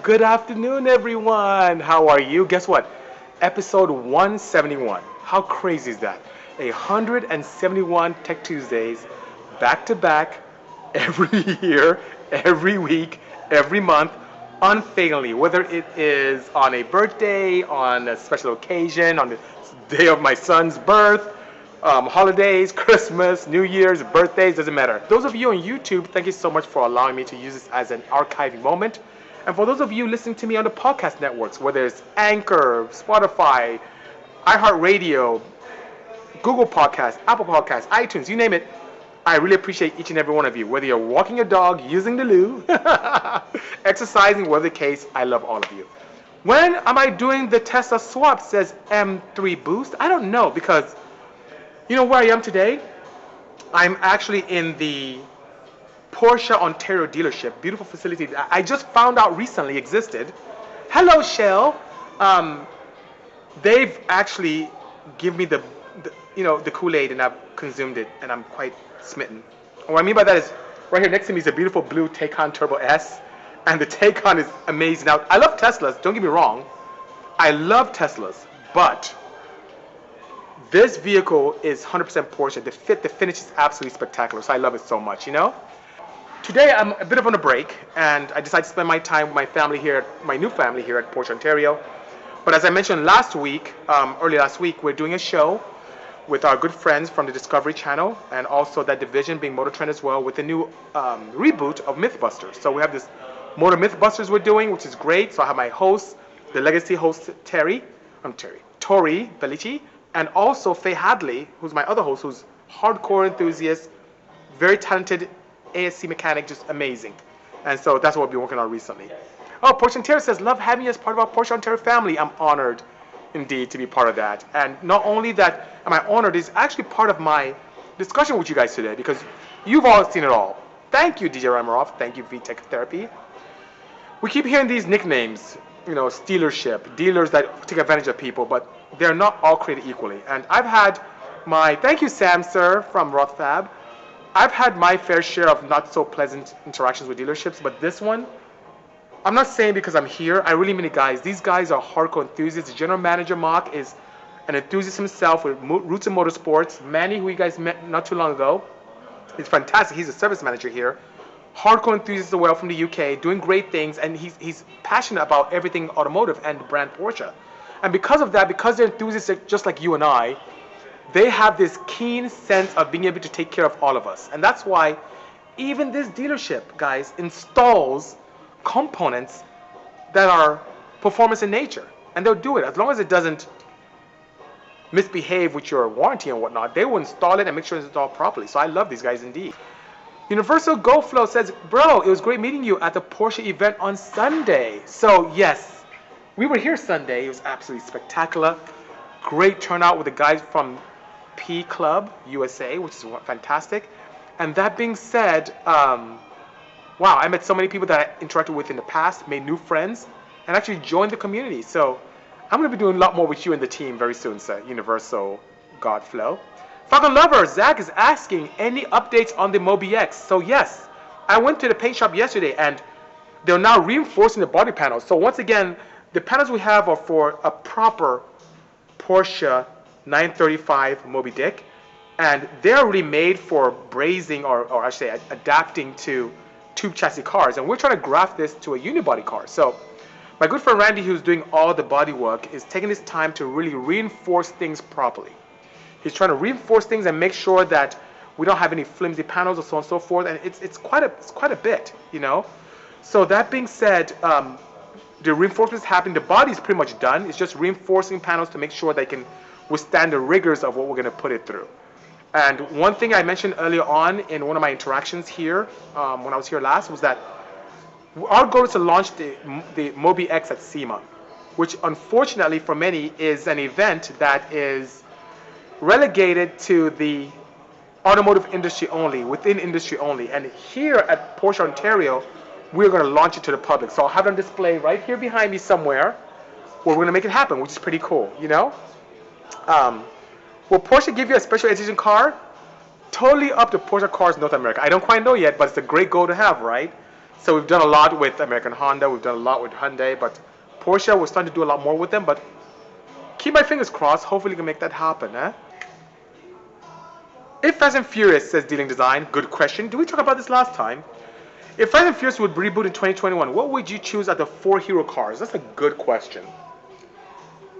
Good afternoon, everyone. How are you? Guess what? Episode 171. How crazy is that? 171 Tech Tuesdays, back to back, every year, every week, every month, unfailingly. Whether it is on a birthday, on a special occasion, on the day of my son's birth, holidays, Christmas, New Year's, birthdays, doesn't matter. Those of you on YouTube, thank you so much for allowing me to use this as an archiving moment. And for those of you listening to me on the podcast networks, whether it's Anchor, Spotify, iHeartRadio, Google Podcasts, Apple Podcasts, iTunes, you name it, I really appreciate each and every one of you. Whether you're walking your dog, using the loo, exercising, whatever the case, I love all of you. When am I doing the Tesla swap, says M3 Boost? I don't know, because you know where I am today? I'm actually in the Porsche Ontario dealership, beautiful facility that I just found out recently existed. Hello, Shell. They've actually given me the Kool-Aid, and I've consumed it, and I'm quite smitten. And what I mean by that is, right here next to me is a beautiful blue Taycan Turbo S, and the Taycan is amazing. Now, I love Teslas. Don't get me wrong. I love Teslas, but this vehicle is 100% Porsche. The finish is absolutely spectacular, so I love it so much, you know? Today, I'm a bit of on a break, and I decided to spend my time with my family here, my new family here at Porsche Ontario. But as I mentioned last week, early last week, we're doing a show with our good friends from the Discovery Channel, and also that division being Motor Trend as well, with the new reboot of Mythbusters. So we have this Motor Mythbusters we're doing, which is great. So I have my host, the legacy host, Tori Bellici, and also Faye Hadley, who's my other host, who's hardcore enthusiast, very talented ASC mechanic, just amazing. And so that's what we've been working on recently. Oh, Porsche Ontario says, love having you as part of our Porsche Ontario family. I'm honored indeed to be part of that. And not only that am I honored, it's actually part of my discussion with you guys today, because you've all seen it all. Thank you, DJ Ramarov. Thank you, VTech Therapy. We keep hearing these nicknames, stealership, dealers that take advantage of people, but they're not all created equally. And I've had thank you, Sam, sir, from Rothfab. I've had my fair share of not so pleasant interactions with dealerships, but this one, I'm not saying because I'm here. I really mean it, guys. These guys are hardcore enthusiasts. The general manager, Mark, is an enthusiast himself with roots in motorsports. Manny, who you guys met not too long ago, is fantastic. He's a service manager here. Hardcore enthusiast as well from the UK, doing great things, and he's passionate about everything automotive and the brand Porsche. And because of that, because they're enthusiasts just like you and I, they have this keen sense of being able to take care of all of us. And that's why even this dealership, guys, installs components that are performance in nature. And they'll do it. As long as it doesn't misbehave with your warranty and whatnot, they will install it and make sure it's installed properly. So I love these guys indeed. Universal Go Flow says, bro, it was great meeting you at the Porsche event on Sunday. So yes, we were here Sunday. It was absolutely spectacular. Great turnout with the guys from P Club USA, which is fantastic. And that being said, wow, I met so many people that I interacted with in the past, made new friends, and actually joined the community. So I'm going to be doing a lot more with you and the team very soon, sir. Universal Godflow. Falcon Lover, Zach is asking any updates on the Mobx. So yes, I went to the paint shop yesterday, and they're now reinforcing the body panels. So once again, the panels we have are for a proper Porsche 935 Moby Dick, and they're really made for brazing, or I should say adapting to tube chassis cars, and we're trying to graft this to a unibody car. So my good friend Randy, who's doing all the body work, is taking his time to really reinforce things properly. He's trying to reinforce things and make sure that we don't have any flimsy panels or so on and so forth, and it's quite a bit, So that being said, the reinforcement is happening. The body is pretty much done. It's just reinforcing panels to make sure they can withstand the rigors of what we're going to put it through. And one thing I mentioned earlier on in one of my interactions here, when I was here last, was that our goal is to launch the Mobx at SEMA, which unfortunately for many is an event that is relegated to the automotive industry only, within industry only. And here at Porsche Ontario, we're going to launch it to the public. So I'll have it on display right here behind me somewhere, where we're going to make it happen, which is pretty cool, Will Porsche give you a special edition car? Totally up to Porsche Cars North America. I don't quite know yet, but it's a great goal to have, right? So we've done a lot with American Honda, we've done a lot with Hyundai, but Porsche, we're starting to do a lot more with them, but keep my fingers crossed, hopefully we can make that happen, eh? If Fast and Furious, says Dealing Design, good question. Did we talk about this last time? If Fast and Furious would reboot in 2021, what would you choose as the 4 hero cars? That's a good question.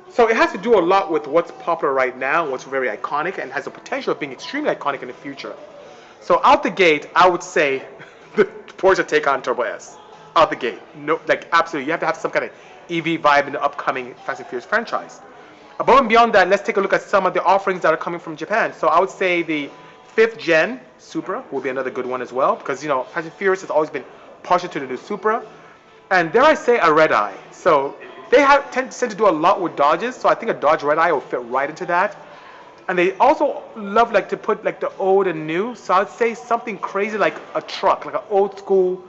So it has to do a lot with what's popular right now, what's very iconic, and has the potential of being extremely iconic in the future. So out the gate, I would say the Porsche Taycan Turbo S. Out the gate. No, like absolutely, you have to have some kind of EV vibe in the upcoming Fast and Furious franchise. Above and beyond that, let's take a look at some of the offerings that are coming from Japan. So I would say the 5th gen Supra will be another good one as well, because, you know, Fast and Furious has always been partial to the new Supra. And dare I say, a red eye. So they tend to do a lot with Dodges, so I think a Dodge red eye will fit right into that. And they also love like to put like the old and new, so I'd say something crazy like a truck, like an old school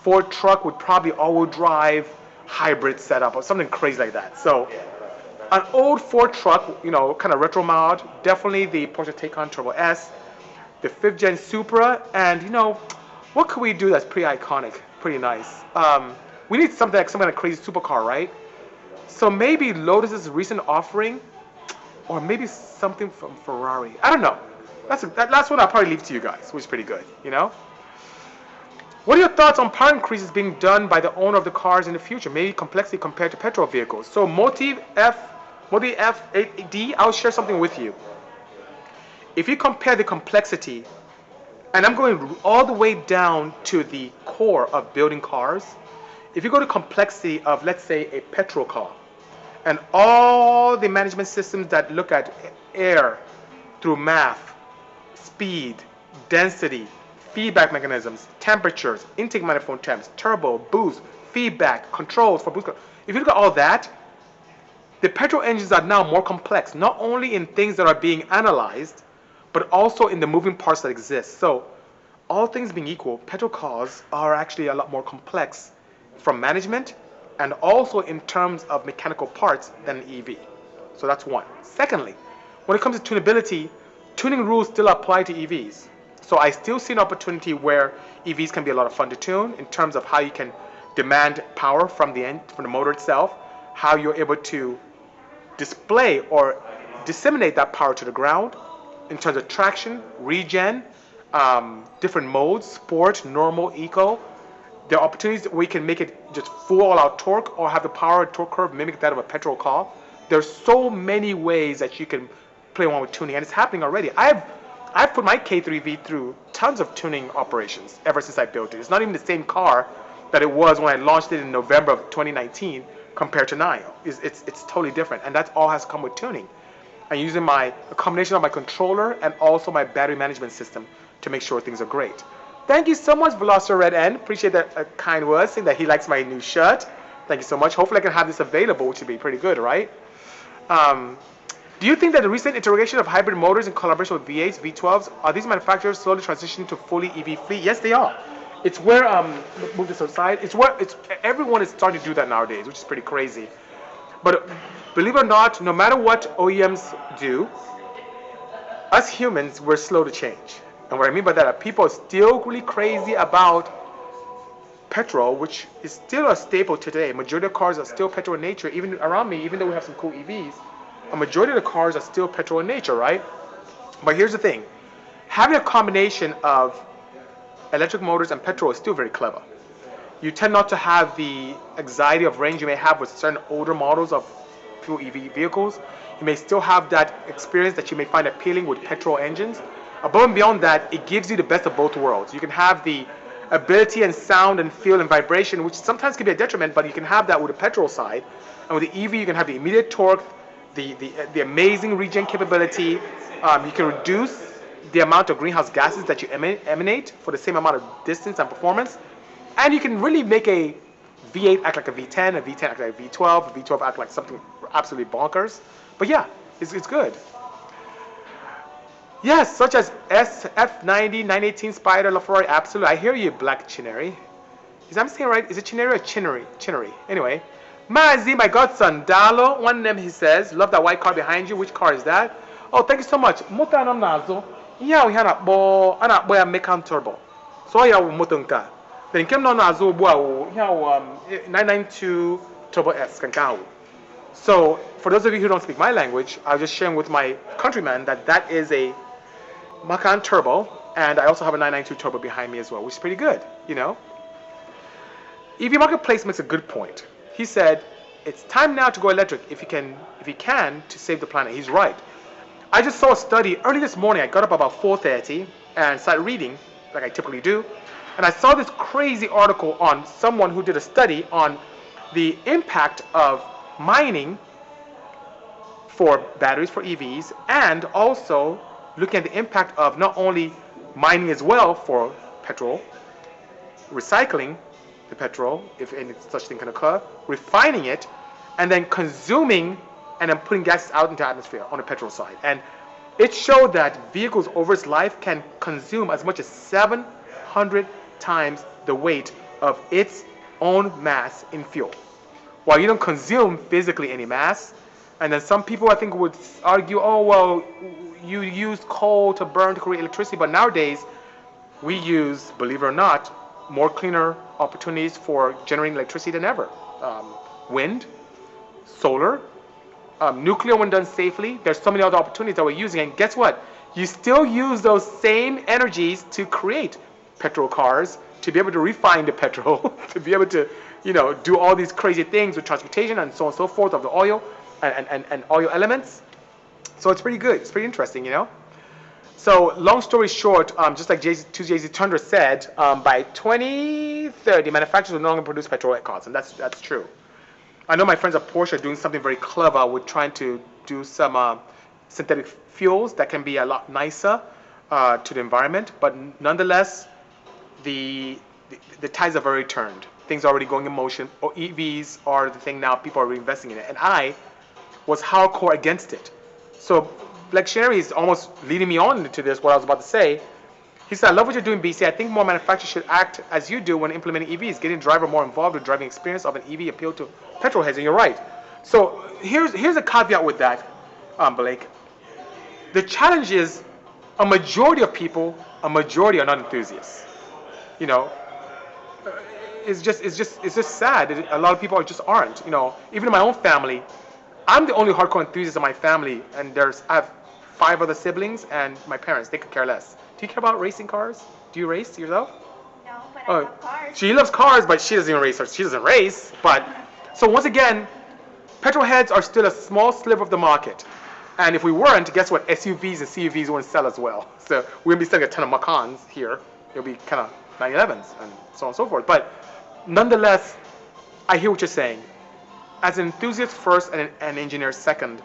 Ford truck with probably all-wheel drive hybrid setup or something crazy like that. So an old Ford truck, you know, kind of retro mod, definitely the Porsche Taycan Turbo S, the 5th gen Supra, and, you know, what could we do that's pretty iconic, pretty nice? We need something like some kind of crazy supercar, right? So maybe Lotus's recent offering, or maybe something from Ferrari. I don't know. That last one I'll probably leave to you guys, which is pretty good, you know? What are your thoughts on power increases being done by the owner of the cars in the future? Maybe complexity compared to petrol vehicles. So Motive F8D, I'll share something with you. If you compare the complexity, and I'm going all the way down to the core of building cars, if you go to complexity of, let's say, a petrol car, and all the management systems that look at air through math, speed, density, feedback mechanisms, temperatures, intake manifold temps, turbo, boost, feedback, controls for boost. If you look at all that, the petrol engines are now more complex, not only in things that are being analyzed, but also in the moving parts that exist. So all things being equal, petrol cars are actually a lot more complex from management and also in terms of mechanical parts than an EV. So that's one. Secondly, when it comes to tunability, tuning rules still apply to EVs. So I still see an opportunity where EVs can be a lot of fun to tune in terms of how you can demand power from the motor itself, how you're able to display or disseminate that power to the ground in terms of traction, regen, different modes, sport, normal, eco. There are opportunities where we can make it just full all-out torque or have the power and torque curve mimic that of a petrol car. There's so many ways that you can play around with tuning, and it's happening already. I've put my K3V through tons of tuning operations ever since I built it. It's not even the same car that it was when I launched it in November of 2019 compared to now. It's totally different, and that all has come with tuning. I'm using a combination of my controller and also my battery management system to make sure things are great. Thank you so much, Veloster Red N. Appreciate that kind words, saying that he likes my new shirt. Thank you so much. Hopefully I can have this available, which would be pretty good, right? Do you think that the recent iteration of hybrid motors in collaboration with V8s, V12s, are these manufacturers slowly transitioning to fully EV fleet? Yes, they are. It's where, move this aside, everyone is starting to do that nowadays, which is pretty crazy. But believe it or not, no matter what OEMs do, us humans, we're slow to change. And what I mean by that, people are still really crazy about petrol, which is still a staple today. Majority of cars are still petrol in nature, even around me, even though we have some cool EVs. A majority of the cars are still petrol in nature, right? But here's the thing. Having a combination of electric motors and petrol is still very clever. You tend not to have the anxiety of range you may have with certain older models of fuel EV vehicles. You may still have that experience that you may find appealing with petrol engines. Above and beyond that, it gives you the best of both worlds. You can have the ability and sound and feel and vibration, which sometimes can be a detriment, but you can have that with the petrol side. And with the EV, you can have the immediate torque, the amazing regen capability. You can reduce the amount of greenhouse gases that you emanate for the same amount of distance and performance. And you can really make a V8 act like a V10, a V10 act like a V12, a V12 act like something absolutely bonkers. But yeah, it's good. Yes, such as F90, 918 Spider, LaFerrari, absolutely. I hear you, Black Chinnery. Is that saying right? Is it Chinnery or Chinnery? Chinnery. Anyway. Mazi, my godson, Dalo, one name he says. Love that white car behind you. Which car is that? Oh, thank you so much. Muta anam nazo. Yeah, we have a boy Mekan Turbo. So yeah, Mutunka. Then came down as well, 992 Turbo S can count. So for those of you who don't speak my language, I'll just share with my countrymen that that is a Macan Turbo, and I also have a 992 Turbo behind me as well, which is pretty good, you know. EV Marketplace makes a good point. He said, it's time now to go electric if you can to save the planet. He's right. I just saw a study early this morning. I got up about 4:30 and started reading, like I typically do, and I saw this crazy article on someone who did a study on the impact of mining for batteries for EVs, and also looking at the impact of not only mining as well for petrol, recycling the petrol, if any such thing can occur, refining it, and then consuming and then putting gases out into the atmosphere on the petrol side. And it showed that vehicles over its life can consume as much as 700 times the weight of its own mass in fuel. While you don't consume physically any mass, and then some people I think would argue, oh well, you use coal to burn to create electricity, but nowadays we use, believe it or not, more cleaner opportunities for generating electricity than ever. Wind, solar, nuclear when done safely. There's so many other opportunities that we're using, and guess what? You still use those same energies to create petrol cars, to be able to refine the petrol, to be able to, you know, do all these crazy things with transportation and so on and so forth of the oil and oil elements. So it's pretty good. It's pretty interesting, you know. So long story short, just like Jay-Z Thunder said, by 2030, manufacturers will no longer produce petrol cars, and that's true. I know my friends at Porsche are doing something very clever with trying to do some synthetic fuels that can be a lot nicer to the environment, but nonetheless, the tides have already turned. Things are already going in motion. Or EVs are the thing now. People are reinvesting in it, and I was hardcore against it. So Black Sherry is almost leading me on into this, what I was about to say. He said, I love what you're doing, BC. I think more manufacturers should act as you do when implementing EVs, getting the driver more involved with driving experience of an EV appeal to petrol heads, and you're right. So here's a caveat with that, Blake. The challenge is a majority of people, are not enthusiasts. You know, it's just sad. A lot of people just aren't. You know, even in my own family, I'm the only hardcore enthusiast in my family, and I have 5 other siblings, and my parents, they could care less. Do you care about racing cars? Do you race yourself? No, but I love cars. She loves cars, but she doesn't even race. She doesn't race. But so once again, petrol heads are still a small sliver of the market. And if we weren't, guess what? SUVs and CUVs wouldn't sell as well. So we wouldn't be selling a ton of Macans here. It'll be kind of 911s and so on and so forth. But nonetheless, I hear what you're saying. As an enthusiast first and an engineer second,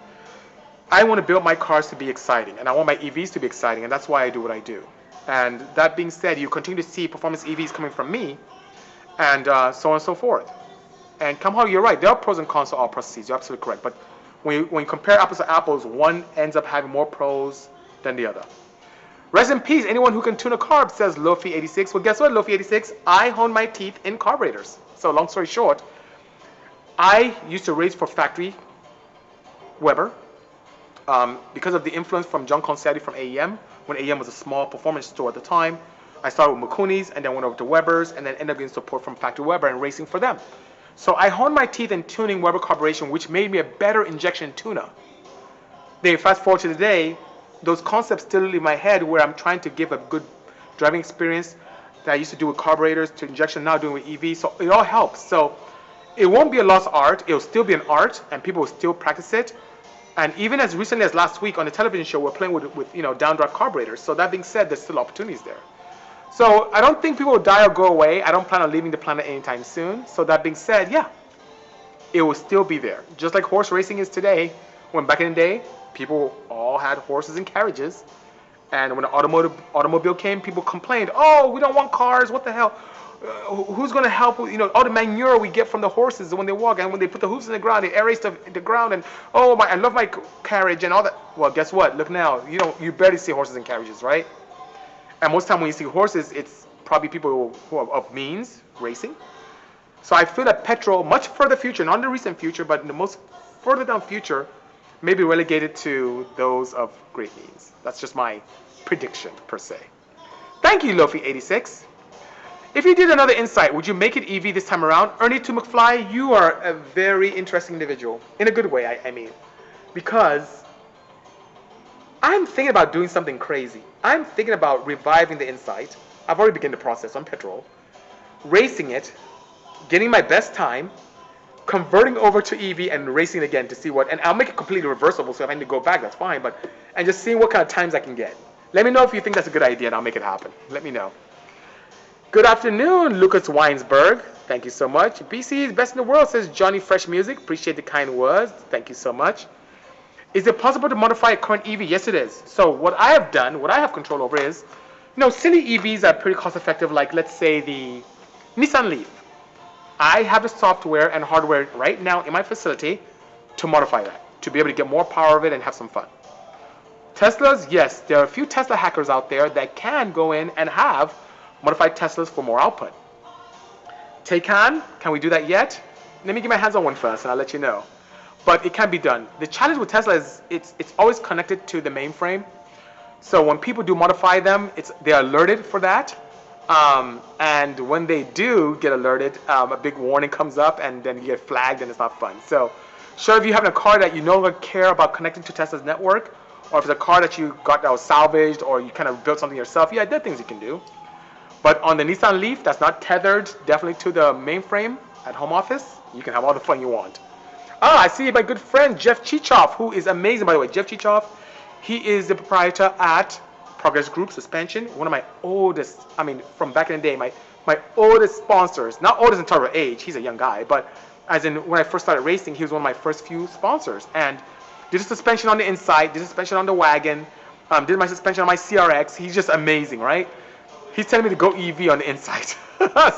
I want to build my cars to be exciting, and I want my EVs to be exciting, and that's why I do what I do. And that being said, you continue to see performance EVs coming from me, and so on and so forth. And Kamhal, you're right. There are pros and cons to all processes. You're absolutely correct. But when you compare apples to apples, one ends up having more pros than the other. Rest in peace, anyone who can tune a carb, says Lofi86. Well, guess what, Lofi86? I hone my teeth in carburetors. So long story short, I used to race for factory Weber. Because of the influence from John Concetti from AEM, when AEM was a small performance store at the time, I started with Mikuni's and then went over to Weber's and then ended up getting support from Factory Weber and racing for them. So I honed my teeth in tuning Weber carburation, which made me a better injection tuner. Then fast forward to today, those concepts still live in my head where I'm trying to give a good driving experience that I used to do with carburetors to injection, now doing with EV. So it all helps. So it won't be a lost art. It'll still be an art and people will still practice it. And even as recently as last week on the television show, we're playing with downdrive carburetors. So that being said, there's still opportunities there. So I don't think people will die or go away. I don't plan on leaving the planet anytime soon. So that being said, yeah, it will still be there. Just like horse racing is today, when back in the day, people all had horses and carriages. And when the automobile came, people complained, oh, we don't want cars, what the hell? Who's going to help? All the manure we get from the horses when they walk, and when they put the hooves in the ground, they aerate the ground, and oh my, I love my carriage and all that. Well, guess what? Look now, you barely see horses and carriages, right? And most time when you see horses, it's probably people who are of means racing. So I feel that petrol, much further future, not in the recent future, but in the most further down future, may be relegated to those of great means. That's just my prediction per se. Thank you, Lofi86. If you did another insight, would you make it EV this time around? Ernie to McFly, you are a very interesting individual. In a good way, I mean. Because I'm thinking about doing something crazy. I'm thinking about reviving the insight. I've already begun the process on Petrol. Racing it, getting my best time, converting over to EV and racing it again to see what, and I'll make it completely reversible, so if I need to go back, that's fine, but, and just seeing what kind of times I can get. Let me know if you think that's a good idea and I'll make it happen. Let me know. Good afternoon, Lucas Weinsberg. Thank you so much. BC is best in the world, says Johnny Fresh Music. Appreciate the kind words. Thank you so much. Is it possible to modify a current EV? Yes, it is. So what I have done, what I have control over is, silly EVs are pretty cost effective, like let's say the Nissan Leaf. I have the software and hardware right now in my facility to modify that, to be able to get more power of it and have some fun. Teslas, yes, there are a few Tesla hackers out there that can go in and have modified Teslas for more output. Taycan, can we do that yet? Let me get my hands on one first and I'll let you know. But it can be done. The challenge with Tesla is it's always connected to the mainframe. So when people do modify them, they are alerted for that. And when they do get alerted, a big warning comes up and then you get flagged and it's not fun. So sure, if you have a car that you no longer care about connecting to Tesla's network, or if it's a car that you got that was salvaged or you kind of built something yourself, yeah, there are things you can do. But on the Nissan Leaf, that's not tethered definitely to the mainframe at home office, you can have all the fun you want. I see my good friend Jeff Chichoff, who is amazing, by the way. Jeff Chichoff, he is the proprietor at Progress Group Suspension, one of my oldest, from back in the day, my oldest sponsors. Not oldest in terms of age, he's a young guy, but as in when I first started racing, he was one of my first few sponsors. And did a suspension on the inside, did a suspension on the wagon, did my suspension on my CRX. He's just amazing, right? He's telling me to go EV on the inside.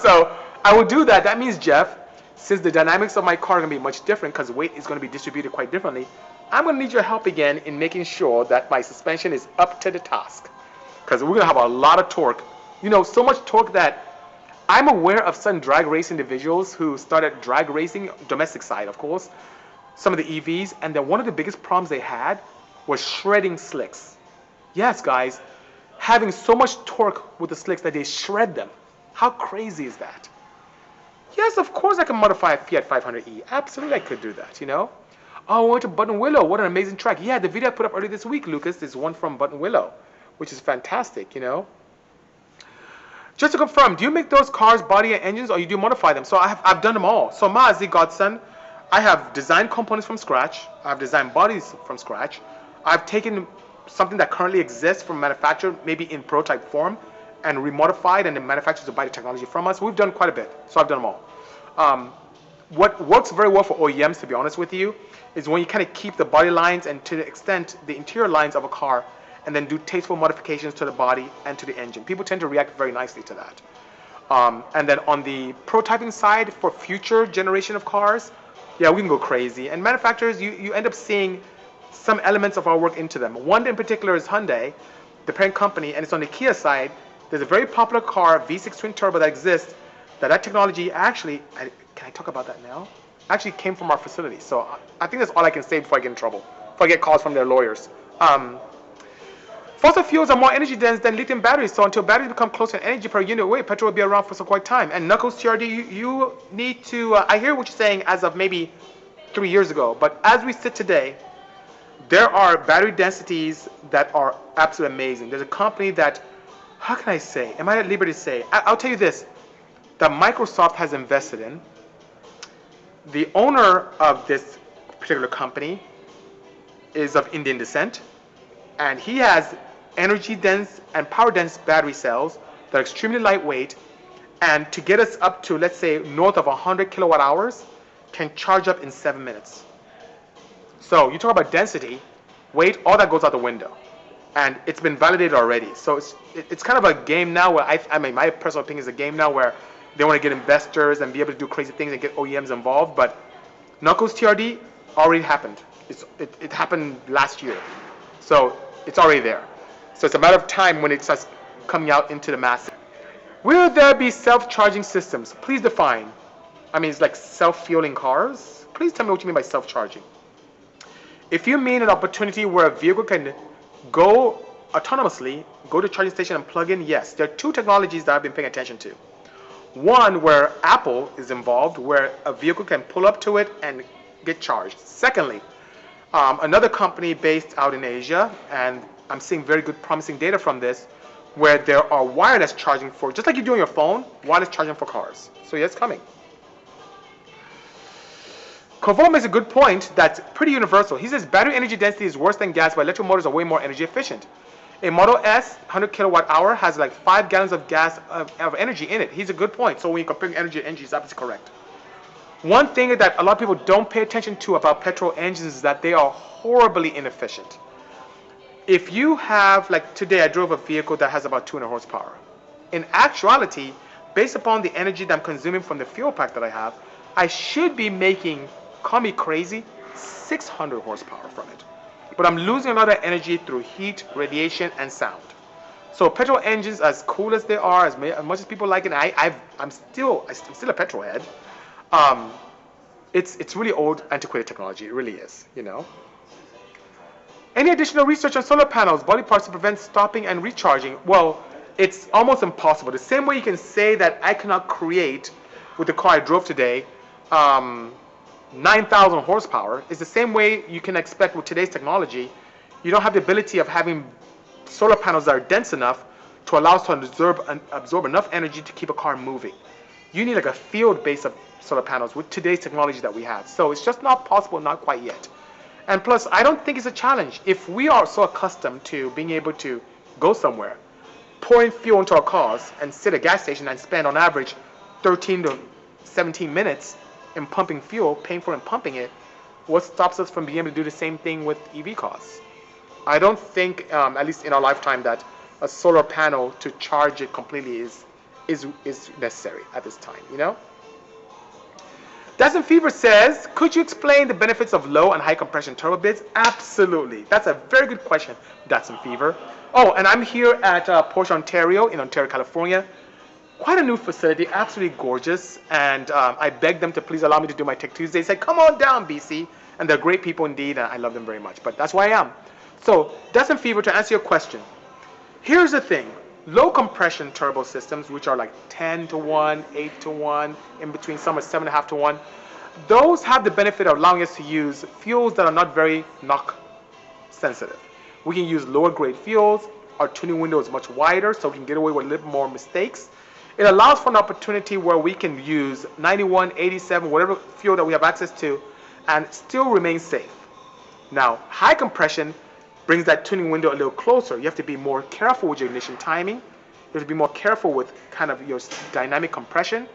So I will do that. That means, Jeff, since the dynamics of my car are going to be much different because weight is going to be distributed quite differently, I'm going to need your help again in making sure that my suspension is up to the task. Because we're going to have a lot of torque. So much torque that I'm aware of some drag race individuals who started drag racing, domestic side, of course, some of the EVs, and then one of the biggest problems they had was shredding slicks. Yes, guys, having so much torque with the slicks that they shred them. How crazy is that? Yes, of course I can modify a Fiat 500e. Absolutely I could do that, Oh, we went to Button Willow. What an amazing track. Yeah, the video I put up earlier this week, Lucas, is one from Button Willow, which is fantastic, Just to confirm, do you make those cars, body and engines, or you do modify them? So I've done them all. So Mazi Godson, I have designed components from scratch. I've designed bodies from scratch. I've taken something that currently exists from manufacturer, maybe in prototype form, and remodified, and the manufacturers will buy the technology from us. We've done quite a bit, so I've done them all. What works very well for OEMs, to be honest with you, is when you kind of keep the body lines and to the extent the interior lines of a car, and then do tasteful modifications to the body and to the engine. People tend to react very nicely to that. And then on the prototyping side, for future generation of cars, yeah, we can go crazy. And manufacturers, you end up seeing some elements of our work into them. One in particular is Hyundai, the parent company, and it's on the Kia side. There's a very popular car, V6 twin turbo, that exists, that technology actually, can I talk about that now? Actually came from our facility. So I think that's all I can say before I get in trouble, before I get calls from their lawyers. Fossil fuels are more energy dense than lithium batteries, so until batteries become closer in energy per unit weight, petrol will be around for some quite time. And Knuckles TRD, you need to, I hear what you're saying as of maybe 3 years ago, but as we sit today, there are battery densities that are absolutely amazing. There's a company that, how can I say, am I at liberty to say? I'll tell you this, that Microsoft has invested in. The owner of this particular company is of Indian descent, and he has energy dense and power dense battery cells that are extremely lightweight, and to get us up to, let's say, north of 100 kilowatt hours, can charge up in 7 minutes. So you talk about density, weight, all that goes out the window, and it's been validated already. So it's kind of a game now where I mean, my personal opinion is a game now where they want to get investors and be able to do crazy things and get OEMs involved. But Knuckles TRD already happened. It happened last year, so it's already there. So it's a matter of time when it starts coming out into the masses. Will there be self-charging systems? Please define. I mean, it's like self-fueling cars. Please tell me what you mean by self-charging. If you mean an opportunity where a vehicle can go autonomously, go to a charging station and plug in, yes. There are two technologies that I've been paying attention to. One, where Apple is involved, where a vehicle can pull up to it and get charged. Secondly, another company based out in Asia, and I'm seeing very good promising data from this, where there are wireless charging for, just like you do on your phone, wireless charging for cars. So yeah, it's coming. Kovo makes a good point that's pretty universal. He says battery energy density is worse than gas, but electric motors are way more energy efficient. A Model S 100 kilowatt hour has like 5 gallons of gas of energy in it. He's a good point. So when you compare energy to energy, he's obviously correct. One thing that a lot of people don't pay attention to about petrol engines is that they are horribly inefficient. If you have, like today I drove a vehicle that has about 200 horsepower. In actuality, based upon the energy that I'm consuming from the fuel pack that I have, I should be making, call me crazy, 600 horsepower from it. But I'm losing a lot of energy through heat, radiation, and sound. So petrol engines, as cool as they are, as much as people like it, I'm still a petrol head. It's really old, antiquated technology. It really is, you know. Any additional research on solar panels, body parts to prevent stopping and recharging? Well, it's almost impossible. The same way you can say that I cannot create, with the car I drove today, 9,000 horsepower, is the same way you can expect with today's technology. You don't have the ability of having solar panels that are dense enough to allow us to absorb enough energy to keep a car moving. You need like a field base of solar panels with today's technology that we have. So it's just not possible, not quite yet. And plus, I don't think it's a challenge. If we are so accustomed to being able to go somewhere, pouring fuel into our cars and sit at a gas station and spend on average 13 to 17 minutes in pumping fuel, paying for and pumping it, what stops us from being able to do the same thing with EV cars? I don't think, at least in our lifetime, that a solar panel to charge it completely is necessary at this time, you know? Dazzin Fever says, could you explain the benefits of low and high compression turbo bits? Absolutely. That's a very good question, Dazzin Fever. Oh, and I'm here at Porsche Ontario in Ontario, California. Quite a new facility, absolutely gorgeous. And I begged them to please allow me to do my Tech Tuesday. They said, come on down, BC. And they're great people indeed, and I love them very much. But that's where I am. So, Dazzin Fever, to answer your question, here's the thing. Low compression turbo systems, which are like 10 to 1, 8 to 1, in between some are 7.5 to 1, those have the benefit of allowing us to use fuels that are not very knock sensitive. We can use lower grade fuels. Our tuning window is much wider, so we can get away with a little more mistakes. It allows for an opportunity where we can use 91, 87, whatever fuel that we have access to, and still remain safe. Now, high compression brings that tuning window a little closer. You have to be more careful with your ignition timing. You have to be more careful with kind of your dynamic compression.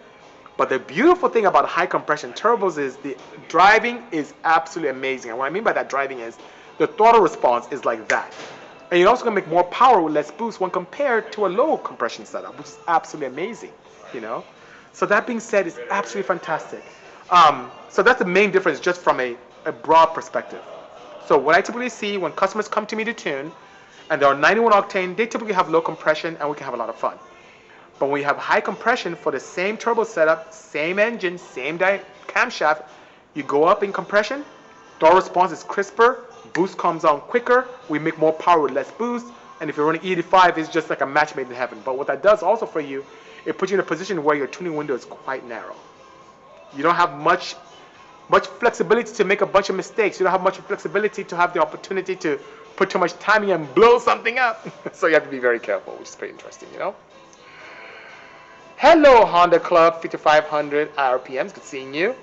But the beautiful thing about high compression turbos is the driving is absolutely amazing. And what I mean by that driving is the throttle response is like that. And you're also going to make more power with less boost when compared to a low compression setup, which is absolutely amazing, you know. So that being said, it's absolutely fantastic. So that's the main difference just from a broad perspective. So what I typically see when customers come to me to tune, and they're 91 octane, they typically have low compression, and we can have a lot of fun. But when we have high compression for the same turbo setup, same engine, same camshaft, you go up in compression, throttle response is crisper, boost comes on quicker, we make more power with less boost, and if you're running E85, it's just like a match made in heaven. But what that does also for you, it puts you in a position where your tuning window is quite narrow. You don't have much flexibility to make a bunch of mistakes. You don't have much flexibility to have the opportunity to put too much timing and blow something up. So you have to be very careful, which is pretty interesting, you know. Hello, Honda Club 5500 RPMs. Good seeing you.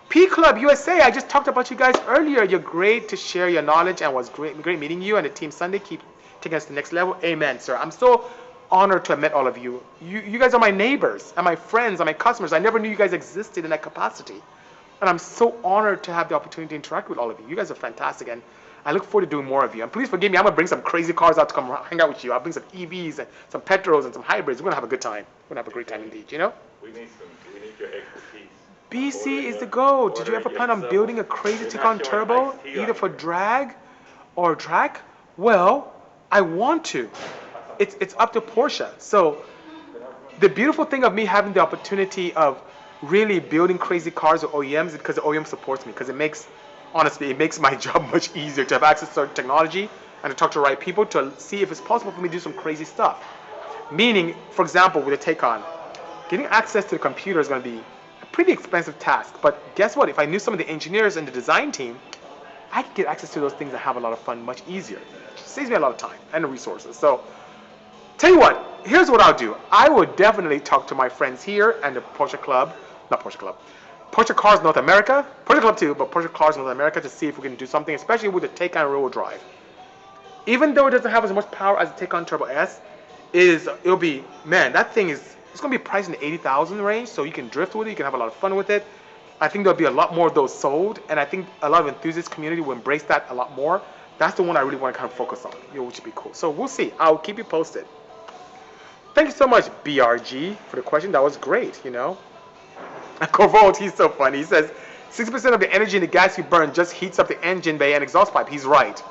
P Club USA, I just talked about you guys earlier. You're great to share your knowledge, and was great meeting you and the Team Sunday. Keep taking us to the next level. Amen, sir. I'm so honored to have met all of you. You guys are my neighbors and my friends and my customers. I never knew you guys existed in that capacity. And I'm so honored to have the opportunity to interact with all of you. You guys are fantastic, and I look forward to doing more of you. And please forgive me, I'm going to bring some crazy cars out to come hang out with you. I'll bring some EVs and some Petrols and some hybrids. We're going to have a good time. We're going to have a great time indeed, you know? We need your expertise. BC is the go. Did you ever plan on building a crazy Tiguan Turbo, either for drag or track? Well, I want to. It's up to Porsche. So the beautiful thing of me having the opportunity of really building crazy cars with OEMs is because the OEM supports me, because it makes my job much easier to have access to technology and to talk to the right people to see if it's possible for me to do some crazy stuff. Meaning, for example, with a Taycan, getting access to the computer is going to be a pretty expensive task. But guess what? If I knew some of the engineers and the design team, I could get access to those things and have a lot of fun much easier. It saves me a lot of time and resources. So, tell you what, here's what I'll do. I will definitely talk to my friends here and the Porsche Club, not Porsche Club, Porsche Cars North America, Porsche Club too, but Porsche Cars North America to see if we can do something, especially with the Taycan rear-wheel drive. Even though it doesn't have as much power as the Taycan Turbo S, it'll be, man, that thing is, it's going to be priced in the 80,000 range, so you can drift with it, you can have a lot of fun with it. I think there'll be a lot more of those sold, and I think a lot of enthusiast community will embrace that a lot more. That's the one I really want to kind of focus on, which would be cool. So we'll see. I'll keep you posted. Thank you so much, BRG, for the question. That was great, Corvolt, he's so funny. He says, 60% of the energy in the gas you burn just heats up the engine bay and exhaust pipe. He's right.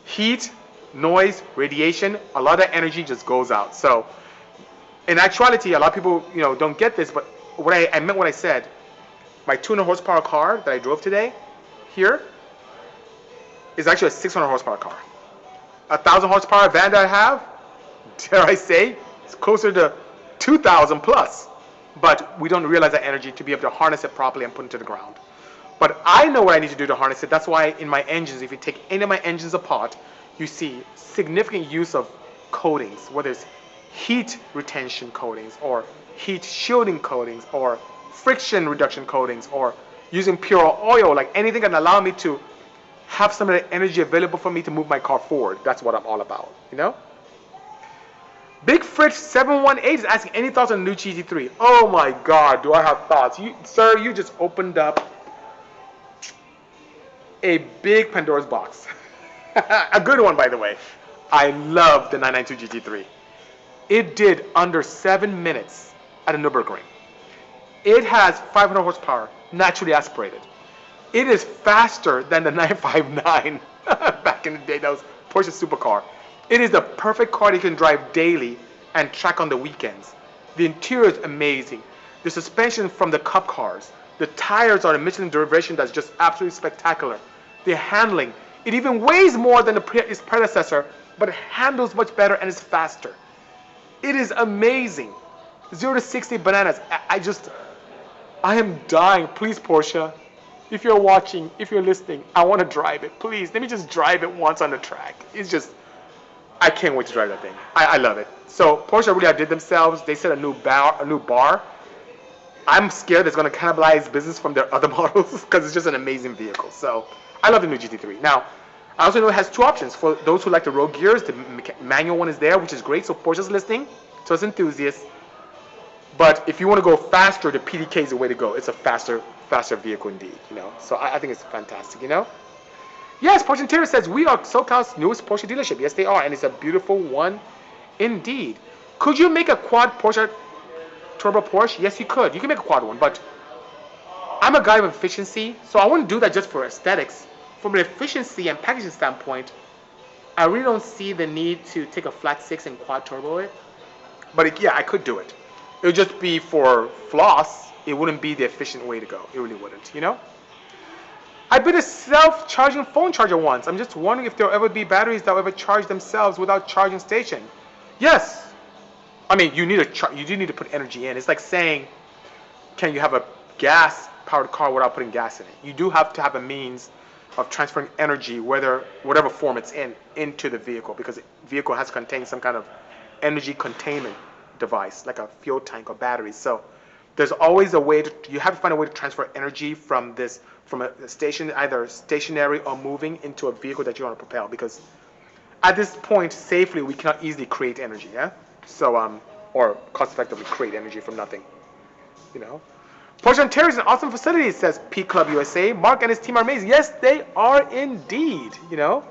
Heat, noise, radiation, a lot of energy just goes out. So, in actuality, a lot of people, don't get this, but what I meant what I said. My 200 horsepower car that I drove today, here, is actually a 600 horsepower car. 1,000 horsepower van that I have, dare I say, it's closer to 2,000 plus. But we don't realize that energy to be able to harness it properly and put it to the ground. But I know what I need to do to harness it. That's why in my engines, if you take any of my engines apart, you see significant use of coatings, whether it's heat retention coatings or heat shielding coatings or friction reduction coatings or using pure oil, like anything that can allow me to have some of the energy available for me to move my car forward. That's what I'm all about, Big Fritz 718 is asking any thoughts on the new GT3. Oh my God, do I have thoughts? Sir, you just opened up a big Pandora's box. A good one, by the way. I love the 992 GT3. It did under 7 minutes at a Nürburgring. It has 500 horsepower, naturally aspirated. It is faster than the 959 back in the day. That was Porsche supercar. It is the perfect car you can drive daily and track on the weekends. The interior is amazing. The suspension from the Cup cars. The tires are a Michelin derivation that's just absolutely spectacular. The handling. It even weighs more than its predecessor, but it handles much better and is faster. It is amazing. 0 to 60 bananas. I am dying. Please, Porsche, if you're watching, if you're listening, I want to drive it. Please, let me just drive it once on the track. It's just, I can't wait to drive that thing. I love it. So Porsche really outdid themselves. They set a new bar. I'm scared it's going to cannibalize business from their other models because it's just an amazing vehicle. So I love the new GT3. Now, I also know it has two options. For those who like the road gears, the manual one is there, which is great. So Porsche's listening to us enthusiasts. But if you want to go faster, the PDK is the way to go. It's a faster vehicle indeed, So I think it's fantastic, Yes, Porsche Interior says we are SoCal's newest Porsche dealership. Yes, they are, and it's a beautiful one indeed. Could you make a quad Porsche turbo Porsche? Yes, you could. You can make a quad one, but I'm a guy of efficiency, so I wouldn't do that just for aesthetics. From an efficiency and packaging standpoint, I really don't see the need to take a flat 6 and quad turbo it. But yeah, I could do it. It would just be for floss. It wouldn't be the efficient way to go. It really wouldn't, I built a self-charging phone charger once. I'm just wondering if there'll ever be batteries that will ever charge themselves without charging station. Yes. I mean, you do need to put energy in. It's like saying, can you have a gas-powered car without putting gas in it? You do have to have a means of transferring energy, whatever form it's in, into the vehicle, because the vehicle has to contain some kind of energy containment device, like a fuel tank or battery. So there's always a way you have to find a way to transfer energy from a station, either stationary or moving, into a vehicle that you want to propel, because at this point, safely, we cannot easily create energy, yeah? So, or cost-effectively create energy from nothing, Porsche Ontario is an awesome facility, says P Club USA. Mark and his team are amazing. Yes, they are indeed, You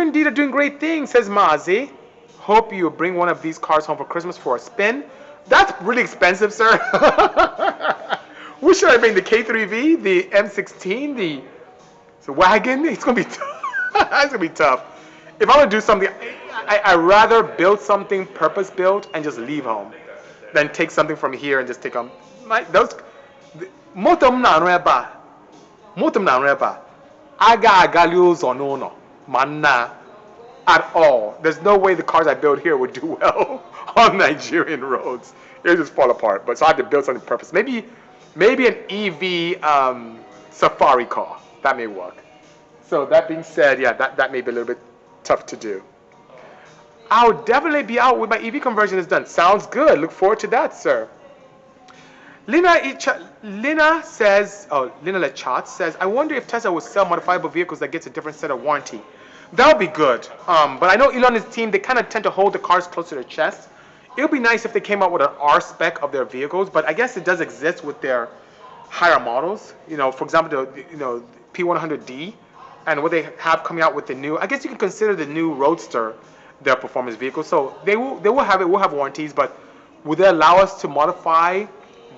indeed are doing great things, says Mazi. Hope you bring one of these cars home for Christmas for a spin. That's really expensive, sir. What should I bring? The K3V, the M16, the wagon? It's gonna be tough. It's gonna be tough. If I would do something, I'd rather build something purpose-built and just leave home than take something from here and just take them. Motom na reba. Aga agalios onono. Manna. at all. There's no way the cars I build here would do well on Nigerian roads. It would just fall apart. But so I have to build something purpose. Maybe an EV safari car. That may work. So that being said, yeah, that may be a little bit tough to do. I'll definitely be out when my EV conversion is done. Sounds good. Look forward to that, sir. Lina Lechat says, I wonder if Tesla will sell modifiable vehicles that gets a different set of warranty. That would be good. But I know Elon and his team, they kind of tend to hold the cars close to their chest. It would be nice if they came out with an R spec of their vehicles, but I guess it does exist with their higher models. For example, the P100D and what they have coming out with the new. I guess you can consider the new Roadster their performance vehicle. So they will have it. We'll have warranties, but would they allow us to modify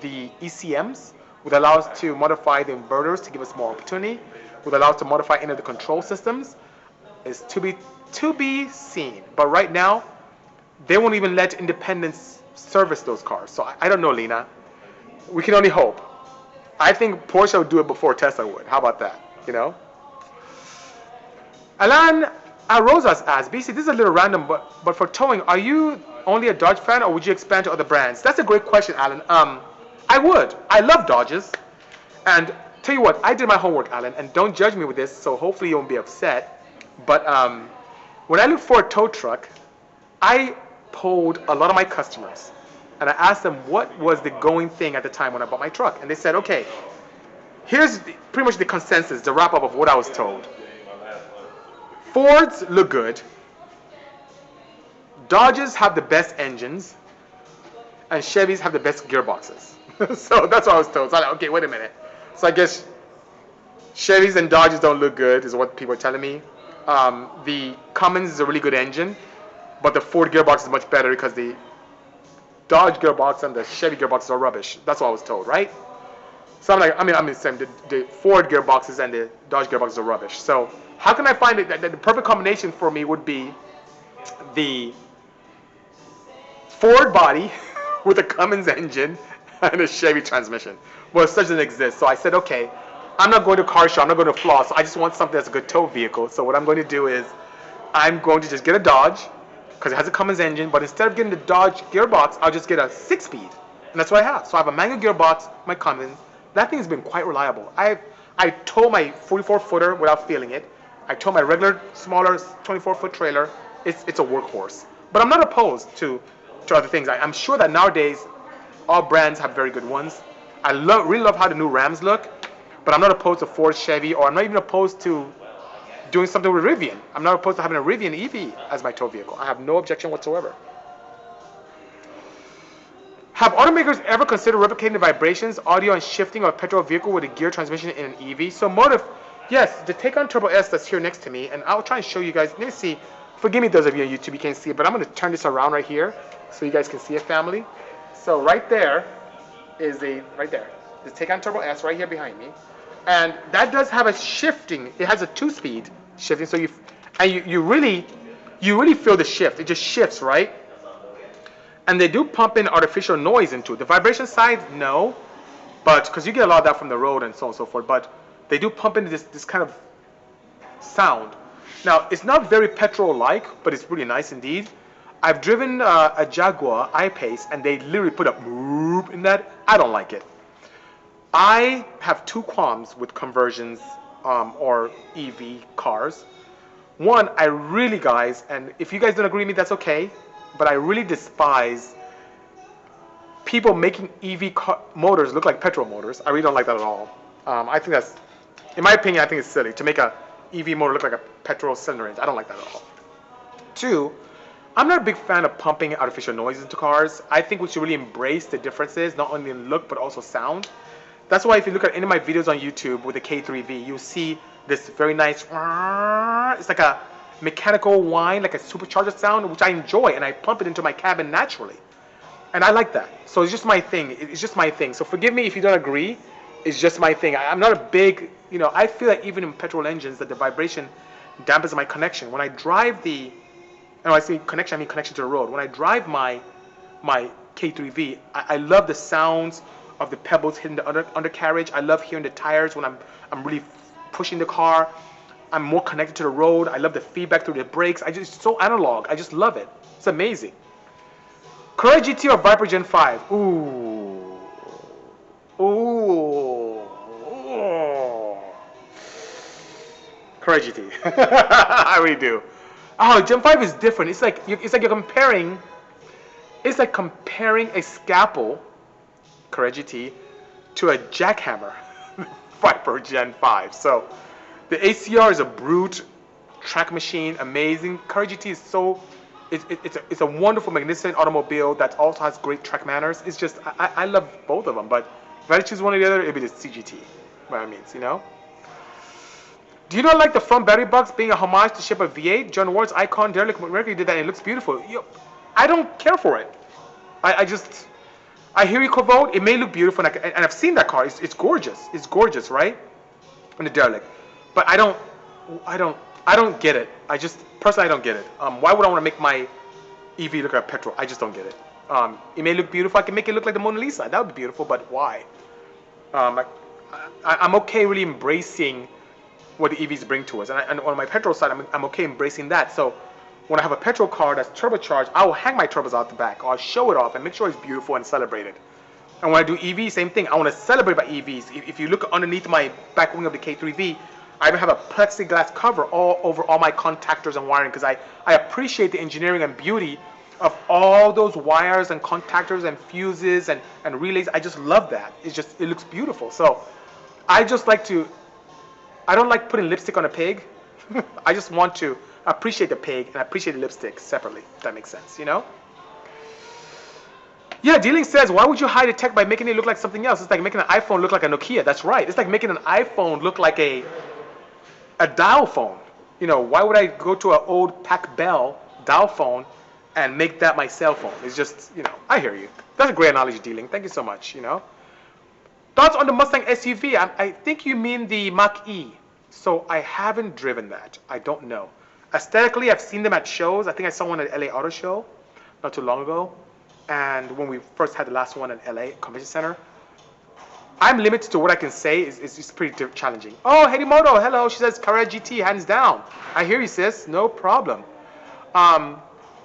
the ECMs? Would allow us to modify the inverters to give us more opportunity? Would allow us to modify any of the control systems? Is to be seen. But right now, they won't even let independents service those cars. So I don't know, Lena. We can only hope. I think Porsche would do it before Tesla would. How about that? Alan Rosas asks, BC, this is a little random, but for towing, are you only a Dodge fan, or would you expand to other brands? That's a great question, Alan. I would. I love Dodges. And tell you what, I did my homework, Alan, and don't judge me with this, so hopefully you won't be upset. But when I looked for a tow truck, I polled a lot of my customers, and I asked them what was the going thing at the time when I bought my truck. And they said, okay, here's pretty much the consensus, the wrap-up of what I was told. Fords look good. Dodges have the best engines. And Chevys have the best gearboxes. So that's what I was told. So I was like, okay, wait a minute. So I guess Chevys and Dodges don't look good, is what people are telling me. The Cummins is a really good engine, but the Ford gearbox is much better because the Dodge gearbox and the Chevy gearboxes are rubbish. That's what I was told, right? So I'm like, I'm saying the Ford gearboxes and the Dodge gearboxes are rubbish. So how can I find it? The perfect combination for me would be the Ford body with a Cummins engine and a Chevy transmission. Well, such doesn't exist. So I said, okay, I'm not going to car show. I'm not going to floss. I just want something that's a good tow vehicle. So what I'm going to do is I'm going to just get a Dodge because it has a Cummins engine. But instead of getting the Dodge gearbox, I'll just get a 6-speed. And that's what I have. So I have a manual gearbox, my Cummins. That thing has been quite reliable. I tow my 44-footer without feeling it. I tow my regular, smaller 24-foot trailer. It's a workhorse. But I'm not opposed to other things. I'm sure that nowadays all brands have very good ones. I really love how the new Rams look, but I'm not opposed to Ford, Chevy, or I'm not even opposed to doing something with Rivian. I'm not opposed to having a Rivian EV as my tow vehicle. I have no objection whatsoever. Have automakers ever considered replicating the vibrations, audio, and shifting of a petrol vehicle with a gear transmission in an EV? So Motive, yes, the Taycan Turbo S that's here next to me, and I'll try and show you guys. Let me see. Forgive me, those of you on YouTube, you can't see it, but I'm going to turn this around right here so you guys can see it, family. So right there is the Taycan Turbo S right here behind me, and that does have a shifting. It has a 2-speed shifting, so you really feel the shift. It just shifts, right? And they do pump in artificial noise into it. The vibration side, no, but because you get a lot of that from the road and so on and so forth. But they do pump in this kind of sound. Now it's not very petrol-like, but it's really nice indeed. I've driven a Jaguar I-Pace, and they literally put a boop in that. I don't like it. I have 2 qualms with conversions or EV cars. One, I really, guys, and if you guys don't agree with me, that's okay. But I really despise people making EV motors look like petrol motors. I really don't like that at all. I think that's, in my opinion, I think it's silly to make a EV motor look like a petrol cylinder engine. I don't like that at all. 2, I'm not a big fan of pumping artificial noise into cars. I think we should really embrace the differences, not only in look, but also sound. That's why if you look at any of my videos on YouTube with the K3V, you'll see this very nice, it's like a mechanical whine, like a supercharger sound, which I enjoy, and I pump it into my cabin naturally. And I like that. So it's just my thing. It's just my thing. So forgive me if you don't agree. It's just my thing. I'm not a big, I feel like even in petrol engines that the vibration dampens my connection. When I drive I say connection, I mean connection to the road. When I drive my K3V, I love the sounds of the pebbles hitting the undercarriage. I love hearing the tires when I'm really pushing the car. I'm more connected to the road. I love the feedback through the brakes. It's so analog. I just love it. It's amazing. Carrera GT or Viper Gen 5? Ooh. Ooh. Carrera GT. I really do. Oh, Gen 5 is different. It's like you're comparing. It's like comparing a scalpel, Carrera GT, to a jackhammer, Viper Gen 5. So the ACR is a brute track machine, amazing. Carrera GT is so, it's a wonderful, magnificent automobile that also has great track manners. It's just, I love both of them, but if I had to choose one or the other, it'd be the CGT, by all means, you know? Do you not like the front battery box being a homage to shape of V8? John Ward's Icon, Derek Mercury did that and it looks beautiful. I don't care for it. I hear you, Corvold. It may look beautiful, and I've seen that car. It's gorgeous. It's gorgeous, right? In the derelict. But I don't get it. Personally, I don't get it. Why would I want to make my EV look like a petrol? I just don't get it. It may look beautiful. I can make it look like the Mona Lisa. That would be beautiful, but why? I'm okay really embracing what the EVs bring to us. And on my petrol side, I'm okay embracing that. So when I have a petrol car that's turbocharged, I will hang my turbos out the back. Or I'll show it off and make sure it's beautiful and celebrate it. And when I do EV, same thing. I want to celebrate my EVs. If you look underneath my back wing of the K3V, I even have a plexiglass cover all over all my contactors and wiring because I appreciate the engineering and beauty of all those wires and contactors and fuses and relays. I just love that. It looks beautiful. So I don't like putting lipstick on a pig. I just want to appreciate the pig and appreciate the lipstick separately, if that makes sense, you know? Yeah, Dealing says, why would you hide the tech by making it look like something else? It's like making an iPhone look like a Nokia. That's right. It's like making an iPhone look like a dial phone. You know, why would I go to an old Pac Bell dial phone and make that my cell phone? It's just, you know, I hear you. That's a great analogy, Dealing. Thank you so much, you know? Thoughts on the Mustang SUV? I think you mean the Mach-E. So I haven't driven that. I don't know. Aesthetically, I've seen them at shows. I think I saw one at LA Auto Show not too long ago. And when we first had the last one at LA Convention Center. I'm limited to what I can say. It's pretty challenging. Oh, Hedimoto, hello. She says Carrera GT, hands down. I hear you, sis. No problem.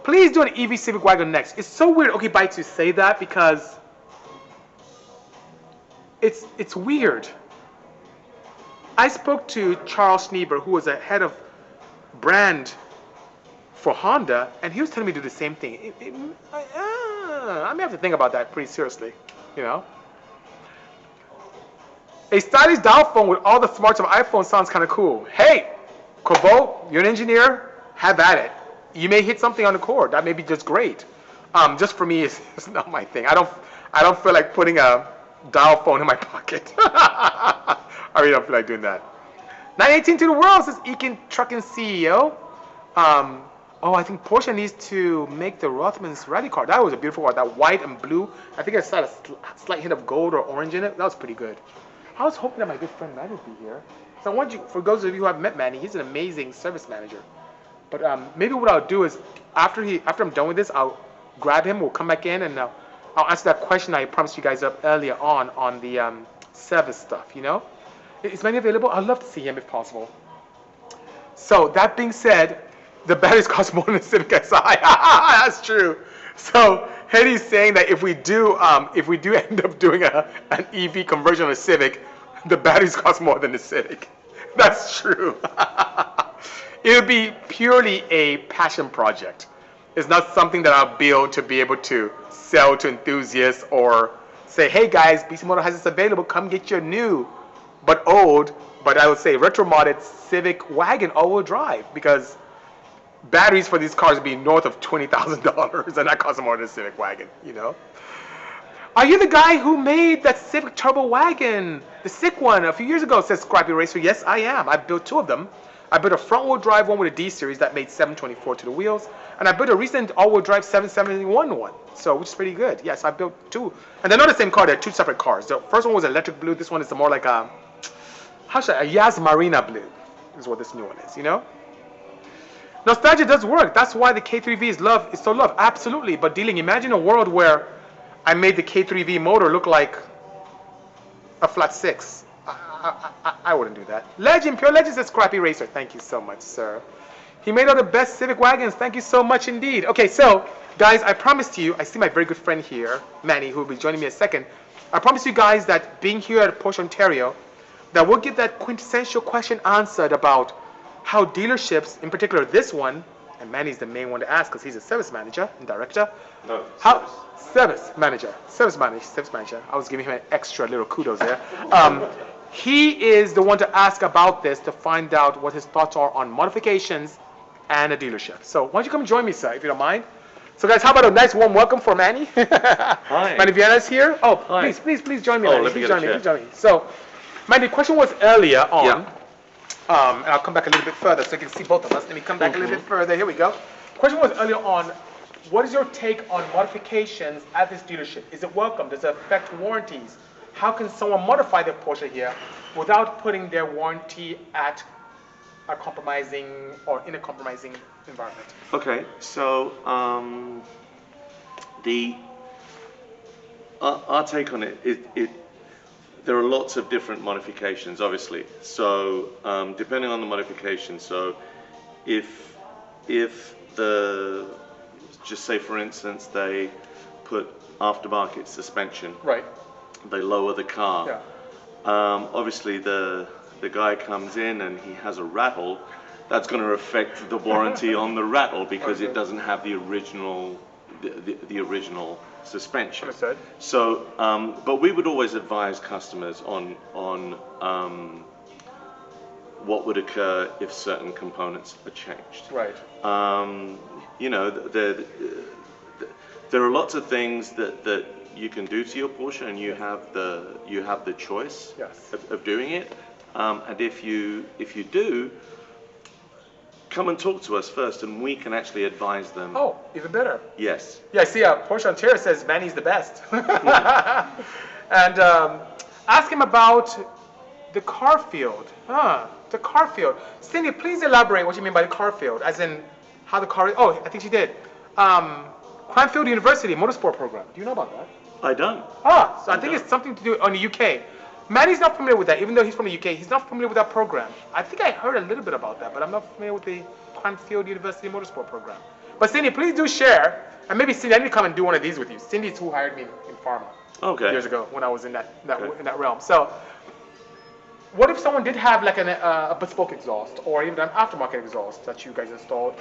Please do an EV Civic Wagon next. It's so weird, okay, Bite, to say that because it's weird. I spoke to Charles Schneeber, who was a head of brand for Honda, and he was telling me to do the same thing. I may have to think about that pretty seriously, you know. A stylish dial phone with all the smarts of iPhone sounds kind of cool. Hey, Corvo, you're an engineer. Have at it. You may hit something on the cord. That may be just great. Just for me, it's not my thing. I don't feel like putting a dial phone in my pocket. I really don't feel like doing that. 918 to the world, says Eakin Trucking CEO. Oh, I think Porsche needs to make the Rothmans rally car. That was a beautiful car. That white and blue. I think I saw a slight hint of gold or orange in it. That was pretty good. I was hoping that my good friend Manny would be here. So I want you, for those of you who have met Manny, he's an amazing service manager. But maybe what I'll do is after I'm done with this, I'll grab him. We'll come back in and I'll answer that question I promised you guys up earlier on the service stuff. You know, is Manny available? I'd love to see him if possible. So that being said, the batteries cost more than the Civic Si. That's true. So Hetty's saying that if we do end up doing an EV conversion of a Civic, the batteries cost more than the Civic. That's true. It would be purely a passion project. It's not something that I'll build to be able to sell to enthusiasts or say, hey guys, Bisimoto has this available. Come get your new, but old, but I would say retro-modded Civic wagon all-wheel drive, because batteries for these cars would be north of $20,000, and that costs more than a Civic wagon, you know? Are you the guy who made that Civic Turbo wagon, the sick one, a few years ago, says Scrappy Racer? Yes, I am. I built two of them. I built a front-wheel drive one with a D-Series that made 724 to the wheels, and I built a recent all-wheel drive 771 one, so which is pretty good. Yes, I built two. And they're not the same car. They're two separate cars. The first one was electric blue. This one is more like a Yas Marina blue is what this new one is, you know? Nostalgia does work. That's why the K3V is so loved. Absolutely. But Dealing, imagine a world where I made the K3V motor look like a flat 6. I wouldn't do that. Legend, Pure Legend says Scrappy Racer. Thank you so much, sir. He made all the best Civic wagons. Thank you so much indeed. Okay, so guys, I promised you, I see my very good friend here, Manny, who will be joining me in a second. I promised you guys that being here at Porsche Ontario, that we'll get that quintessential question answered about how dealerships, in particular this one, and Manny's the main one to ask because he's a service manager and director. No, How service manager. I was giving him an extra little kudos there. He is the one to ask about this to find out what his thoughts are on modifications and a dealership. So why don't you come join me, sir, if you don't mind. So guys, how about a nice warm welcome for Manny? Hi. Manny Vienna's here. Oh, Hi. please join me, Oh, Manny. let me Please get a join me. chair. Please join me. So, Manny, the question was earlier on. Yeah. And I'll come back a little bit further so you can see both of us. Let me come back a little bit further. Here we go. Question was earlier on, what is your take on modifications at this dealership? Is it welcome? Does it affect warranties? How can someone modify their Porsche here without putting their warranty at a compromising or in a compromising environment? Okay, so our take on it, there are lots of different modifications, obviously. So depending on the modification, so if just say for instance they put aftermarket suspension, Right. they lower the car. Yeah. Obviously the guy comes in and he has a rattle, that's going to affect the warranty on the rattle because it doesn't have the original the original suspension. Understood. So, but we would always advise customers on what would occur if certain components are changed. Right. You know, there are lots of things that you can do to your Porsche, and you have the choice Yes. of doing it. And if you do, come and talk to us first, and we can actually advise them. Oh, even better. Yes. Yeah, I see Porsche Ontario says Manny's the best. And ask him about the car field. The car field. Cindy, please elaborate what you mean by the car field, as in how the car, oh, I think she did. Cranfield University Motorsport Program. Do you know about that? I don't. So I think it's something to do on the UK. Manny's not familiar with that, even though he's from the UK. He's not familiar with that program. I think I heard a little bit about that, but I'm not familiar with the Cranfield University Motorsport Program. But Cindy, please do share, and maybe Cindy, I need to come and do one of these with you. Cindy's who hired me in pharma Okay. years ago when I was in Okay. in that realm. So, what if someone did have like a bespoke exhaust or even an aftermarket exhaust that you guys installed?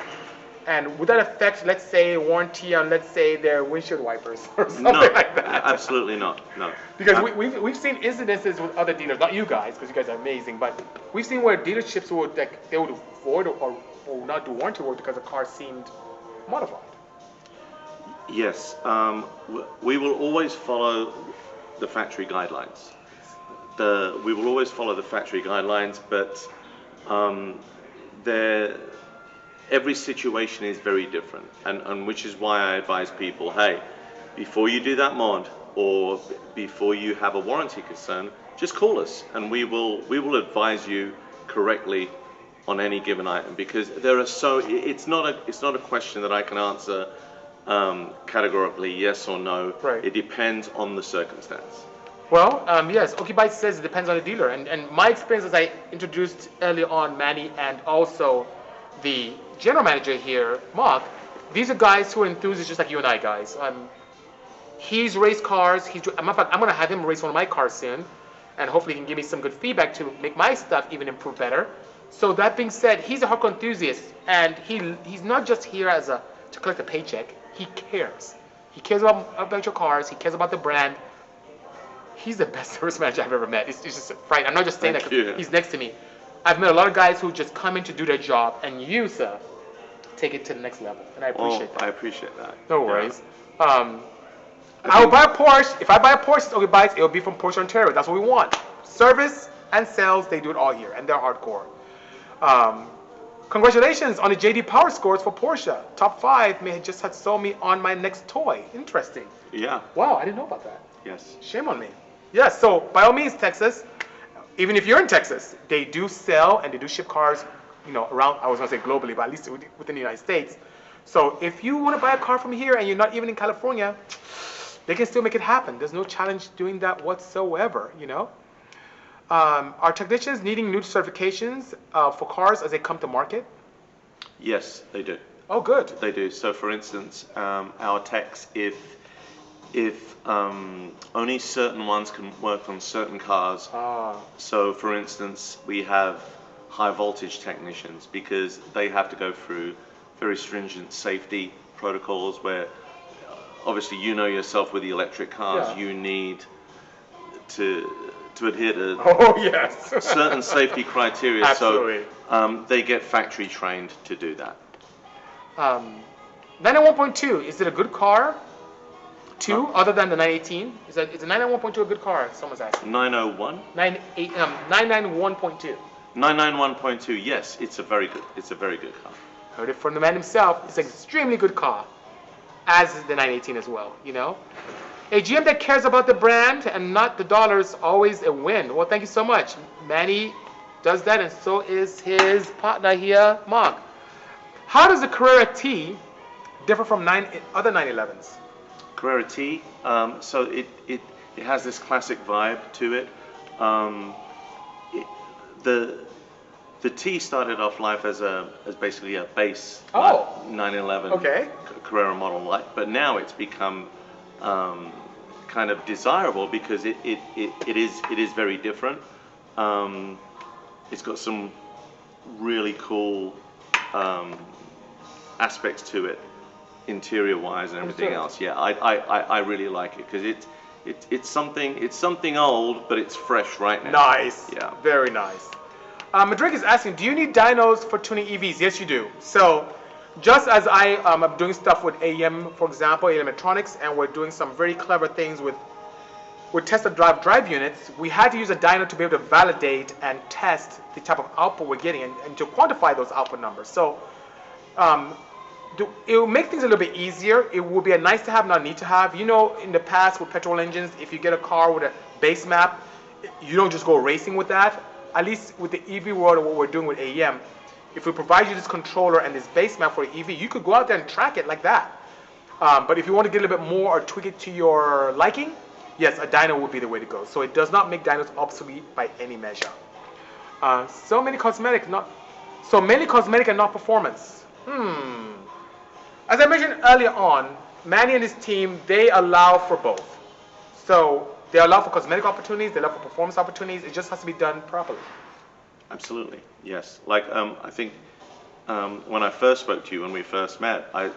And would that affect, let's say, warranty on, let's say, their windshield wipers or something No, like that? absolutely not. No. Because we've seen incidences with other dealers, not you guys, because you guys are amazing, but we've seen where dealerships would they would avoid or not do warranty work because the car seemed modified. Yes. We will always follow the factory guidelines. We will always follow the factory guidelines, but every situation is very different, and which is why I advise people, hey, before you do that mod or before you have a warranty concern, just call us and we will advise you correctly on any given item, because it's not a question that I can answer categorically yes or no. Right. It depends on the circumstance. Well, yes, Okibyte says it depends on the dealer, and my experience, as I introduced earlier on, Manny, and also the general manager here, Mark, these are guys who are enthusiasts just like you and I, guys. He's raced cars. I'm going to have him race one of my cars soon, and hopefully he can give me some good feedback to make my stuff even improve better. So that being said, he's a hardcore enthusiast, and he's not just here to collect a paycheck. He cares. He cares about your cars. He cares about the brand. He's the best service manager I've ever met. It's just right. I'm not just saying Thank that you. because he's next to me. I've met a lot of guys who just come in to do their job, and you, sir, take it to the next level, and I appreciate that. I appreciate that. No Yeah. worries. I will buy a Porsche. If I buy a Porsche, okay, buys, it'll be from Porsche Ontario. That's what we want. Service and sales, they do it all here, and they're hardcore. Congratulations on the JD Power scores for Porsche. Top 5 may have just had sold me on my next toy. Interesting. Yeah. Wow, I didn't know about that. Yes. Shame on me. Yes, so by all means, Texas, even if you're in Texas, they do sell and they do ship cars, around, I was going to say globally, but at least within the United States. So if you want to buy a car from here and you're not even in California, they can still make it happen. There's no challenge doing that whatsoever, Are technicians needing new certifications for cars as they come to market? Yes, they do. Oh, good. They do. So, for instance, our techs, if only certain ones can work on certain cars. So, for instance, we have high voltage technicians because they have to go through very stringent safety protocols where, obviously, you know yourself with the electric cars, Yeah. you need to adhere to Oh, yes. certain safety criteria. Absolutely. So they get factory trained to do that. 991.2, is it a good car? Other than the 918? Is a 991.2 a good car? Someone's asking. 901? 991.2. 991.2, yes, it's a very good car. Heard it from the man himself. It's an extremely good car, as is the 918 as well, you know? A GM that cares about the brand and not the dollars, always a win. Well, thank you so much. Manny does that, and so is his partner here, Mark. How does the Carrera T differ from other 911s? Carrera T, so it has this classic vibe to it. The T started off life as basically a base 911 Carrera model, but now it's become kind of desirable because it is very different. It's got some really cool aspects to it, interior wise and everything else. Yeah, I really like it because it's something old, but it's fresh right now. Nice. Yeah. Very nice. Madrid is asking, do you need dynos for tuning EVs? Yes, you do. So, just as I am doing stuff with AEM, for example, AEM Electronics, and we're doing some very clever things with Tesla drive units, we had to use a dyno to be able to validate and test the type of output we're getting and to quantify those output numbers. So, it will make things a little bit easier. It will be a nice to have, not a need to have. You know, in the past with petrol engines, if you get a car with a base map, you don't just go racing with that. At least with the EV world, what we're doing with AEM, if we provide you this controller and this base map for the EV, you could go out there and track it like that. But if you want to get a little bit more or tweak it to your liking, yes, a dyno would be the way to go. So it does not make dynos obsolete by any measure. So mainly cosmetic and not performance. As I mentioned earlier on, Manny and his team, they allow for both. So they allow for cosmetic opportunities, they allow for performance opportunities. It just has to be done properly. Absolutely, yes. Like I think when I first spoke to you, when we first met, I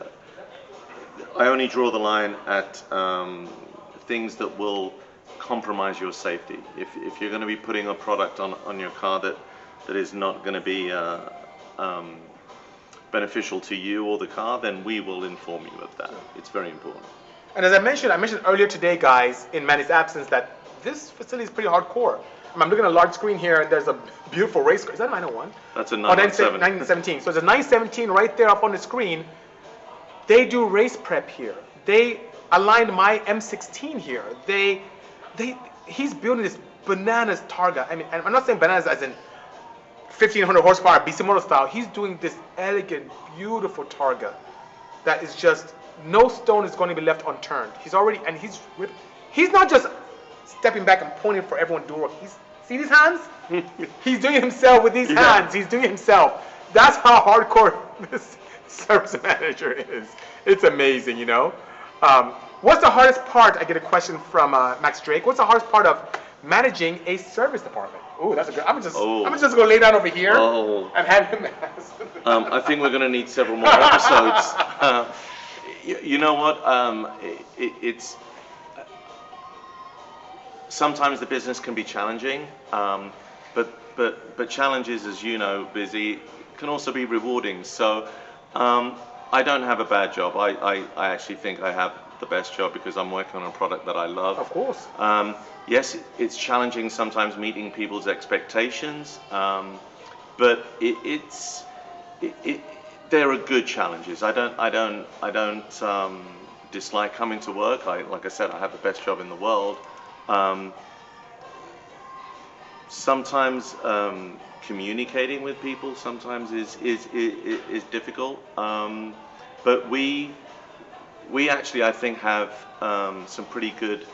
only draw the line at things that will compromise your safety. If you're going to be putting a product on your car that is not going to be beneficial to you or the car, then we will inform you of that. It's very important. And as I mentioned earlier today, guys, in Manny's absence, that this facility is pretty hardcore. I'm looking at a large screen here, and there's a beautiful race car. Is that a 901? That's a 917. 917. So there's a 917 right there up on the screen. They do race prep here. They aligned my M16 here. He's building this bananas Targa. I mean, I'm not saying bananas as in 1,500 horsepower Bisimoto style. He's doing this elegant, beautiful Targa that is just, no stone is going to be left unturned. He's not just stepping back and pointing for everyone to do work. See these hands? He's doing it himself with these hands. He's doing it himself. That's how hardcore this service manager is. It's amazing, you know. What's the hardest part? I get a question from Max Drake. What's the hardest part of managing a service department? Ooh, that's a good. I'm just gonna lay down over here and have him ask. I think we're gonna need several more episodes. You know what? It's sometimes the business can be challenging, but challenges, as you know, Busy, can also be rewarding. So I don't have a bad job. I actually think I have the best job because I'm working on a product that I love. Of course. Yes, it's challenging sometimes meeting people's expectations, but there are good challenges. I don't dislike coming to work. Like I said, I have the best job in the world. Sometimes communicating with people sometimes is difficult, but we actually, I think, have some pretty good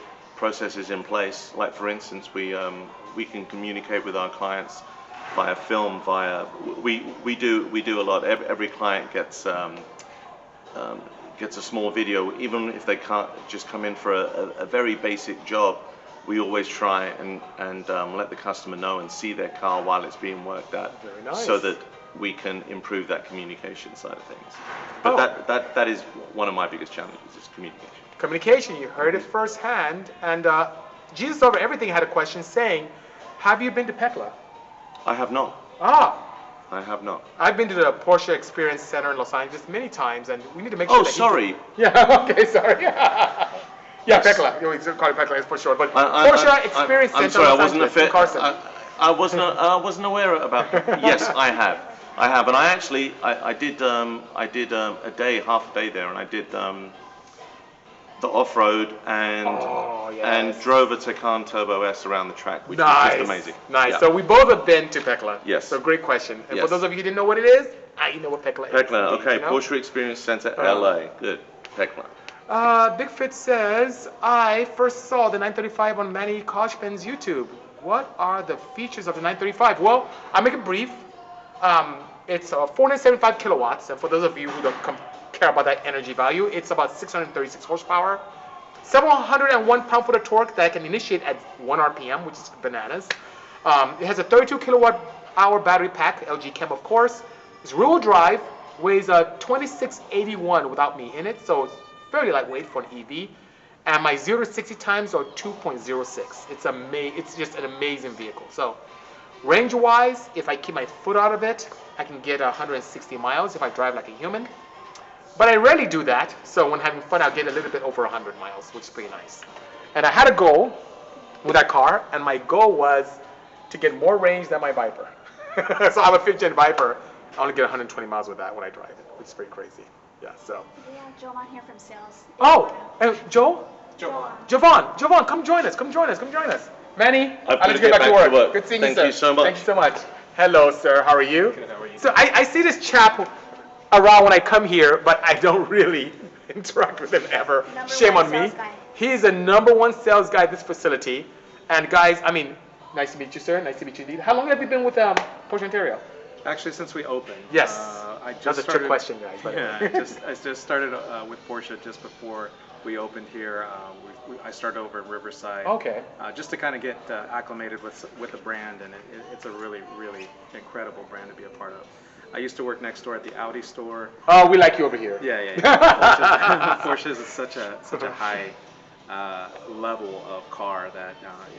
processes in place. Like for instance, we can communicate with our clients via film, we do a lot. Every client gets a small video, even if they can't just come in for a very basic job. We always try and let the customer know and see their car while it's being worked at, Very nice. so that we can improve that communication side of things. But that is one of my biggest challenges, is communication. Communication, you heard it firsthand. And Jesus Over Everything had a question saying, have you been to Petrol? I have not. I have not. I've been to the Porsche Experience Center in Los Angeles many times, and we need to make sure Oh, that sorry. Yeah, okay, sorry. Yeah, Petrol. You call it Petrol for short, but Porsche Experience Center I'm sorry, Los I wasn't Angeles, in Carson. I wasn't aware about. Yes, I have, and I actually I did half a day there, and I did the off-road and drove a Taycan Turbo S around the track, which was just amazing. Nice. Yeah. So we both have been to Petrol. Yes. So great question. And Yes. for those of you who didn't know what it is, you know what Petrol is. Petrol, okay, You know? Porsche Experience Center, LA. Good, Petrol. Big Fit says, I first saw the 935 on Manny Koshman's YouTube. What are the features of the 935? Well, I'll make it brief. It's 475 kilowatts, and for those of you who don't care about that energy value, it's about 636 horsepower, 701 pound-foot of torque that I can initiate at 1 RPM, which is bananas. It has a 32 kilowatt hour battery pack, LG Chem of course. It's rear-wheel drive, weighs 2681 without me in it, so it's fairly lightweight for an EV. And my 0 to 60 times are 2.06. It's just an amazing vehicle. So range-wise, if I keep my foot out of it, I can get 160 miles if I drive like a human. But I rarely do that, so when having fun, I'll get a little bit over 100 miles, which is pretty nice. And I had a goal with that car, and my goal was to get more range than my Viper. So I have a 5th-gen Viper. I only get 120 miles with that when I drive it, which is pretty crazy. Yeah, so. We have Jovan here from sales. Oh, Joe? Jovan. Jovan, come join us. Manny, I've I'll let you get back to work. Good seeing you, Thank sir. you so much. Thank you so much. Hello, sir. How are you? Good, how are you? So I see this chap around when I come here, but I don't really interact with him ever. Number Shame one on me. sales guy. He is the #1 sales guy at this facility. And guys, I mean, nice to meet you, sir. Nice to meet you indeed. How long have you been with Porsche Ontario? Actually, since we opened. Yes. I just That's a trick started, question, guys. By the Yeah, way. I just started with Porsche just before we opened here. I started over in Riverside. Okay. Just to kind of get acclimated with the brand, and it's a really, really incredible brand to be a part of. I used to work next door at the Audi store. Oh, we like you over here. Yeah. Porsche is such a high level of car that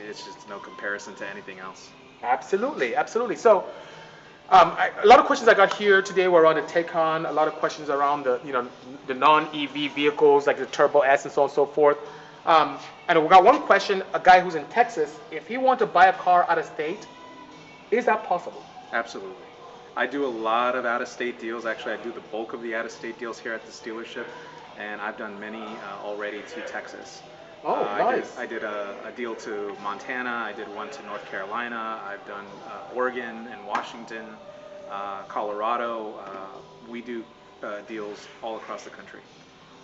it's just no comparison to anything else. Absolutely. So, a lot of questions I got here today were around the Taycan. A lot of questions around the non-EV vehicles like the Turbo S and so on and so forth. And we got one question: a guy who's in Texas, if he wanted to buy a car out of state, is that possible? Absolutely. I do a lot of out-of-state deals. Actually, I do the bulk of the out-of-state deals here at this dealership, and I've done many already to Texas. Oh, nice. I did a deal to Montana. I did one to North Carolina. I've done Oregon and Washington, Colorado. We do deals all across the country.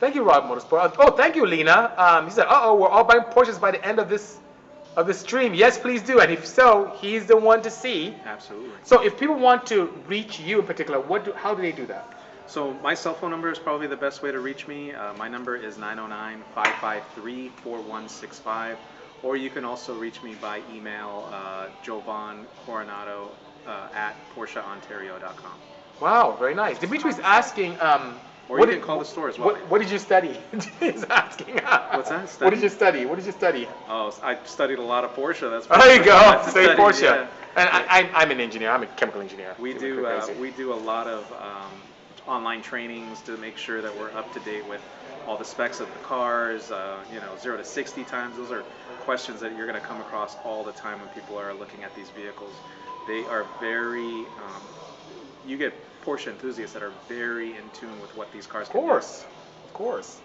Thank you, Rob Motorsport. Oh, thank you, Lena. He said, we're all buying Porsches by the end of this stream. Yes, please do. And if so, he's the one to see. Absolutely. So if people want to reach you in particular, how do they do that? So my cell phone number is probably the best way to reach me. My number is 909-553-4165. Or you can also reach me by email, jovancoronado @PorscheOntario.com. Wow, very nice. Dimitri's asking, Or you can call the store as well. What did you study? He's asking. What's that? Study? What did you study? Oh, I studied a lot of Porsche. That's There you go. That's a Say study, Porsche. yeah. And I'm an engineer. I'm a chemical engineer. We do a lot of online trainings to make sure that we're up to date with all the specs of the cars. 0 to 60 times. Those are questions that you're going to come across all the time when people are looking at these vehicles. They are very. You get Porsche enthusiasts that are very in tune with what these cars can do. Of course.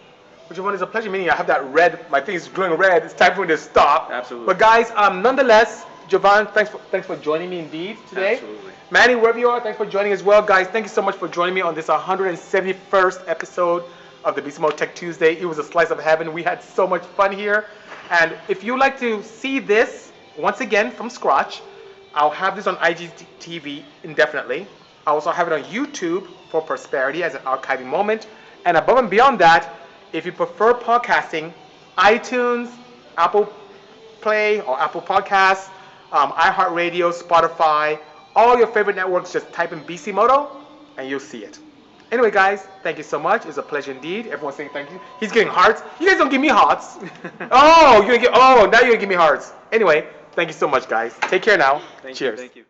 But Giovanni, it's a pleasure meeting you. I have that red. My thing is glowing red. It's time for me to stop. Absolutely. But guys, nonetheless, Jovan, thanks for joining me indeed today. Absolutely. Manny, wherever you are, thanks for joining as well, guys. Thank you so much for joining me on this 171st episode of the Bisimoto Tech Tuesday. It was a slice of heaven. We had so much fun here. And if you like to see this, once again, from scratch, I'll have this on IGTV indefinitely. I also have it on YouTube for prosperity as an archiving moment. And above and beyond that, if you prefer podcasting, iTunes, Apple Play or Apple Podcasts, iHeartRadio, Spotify, all your favorite networks, just type in Bisimoto and you'll see it. Anyway, guys, thank you so much. It's a pleasure indeed. Everyone's saying thank you. He's getting hearts. You guys don't give me hearts. Now you're gonna give me hearts. Anyway, thank you so much, guys. Take care now. Thank Cheers. you. Thank you.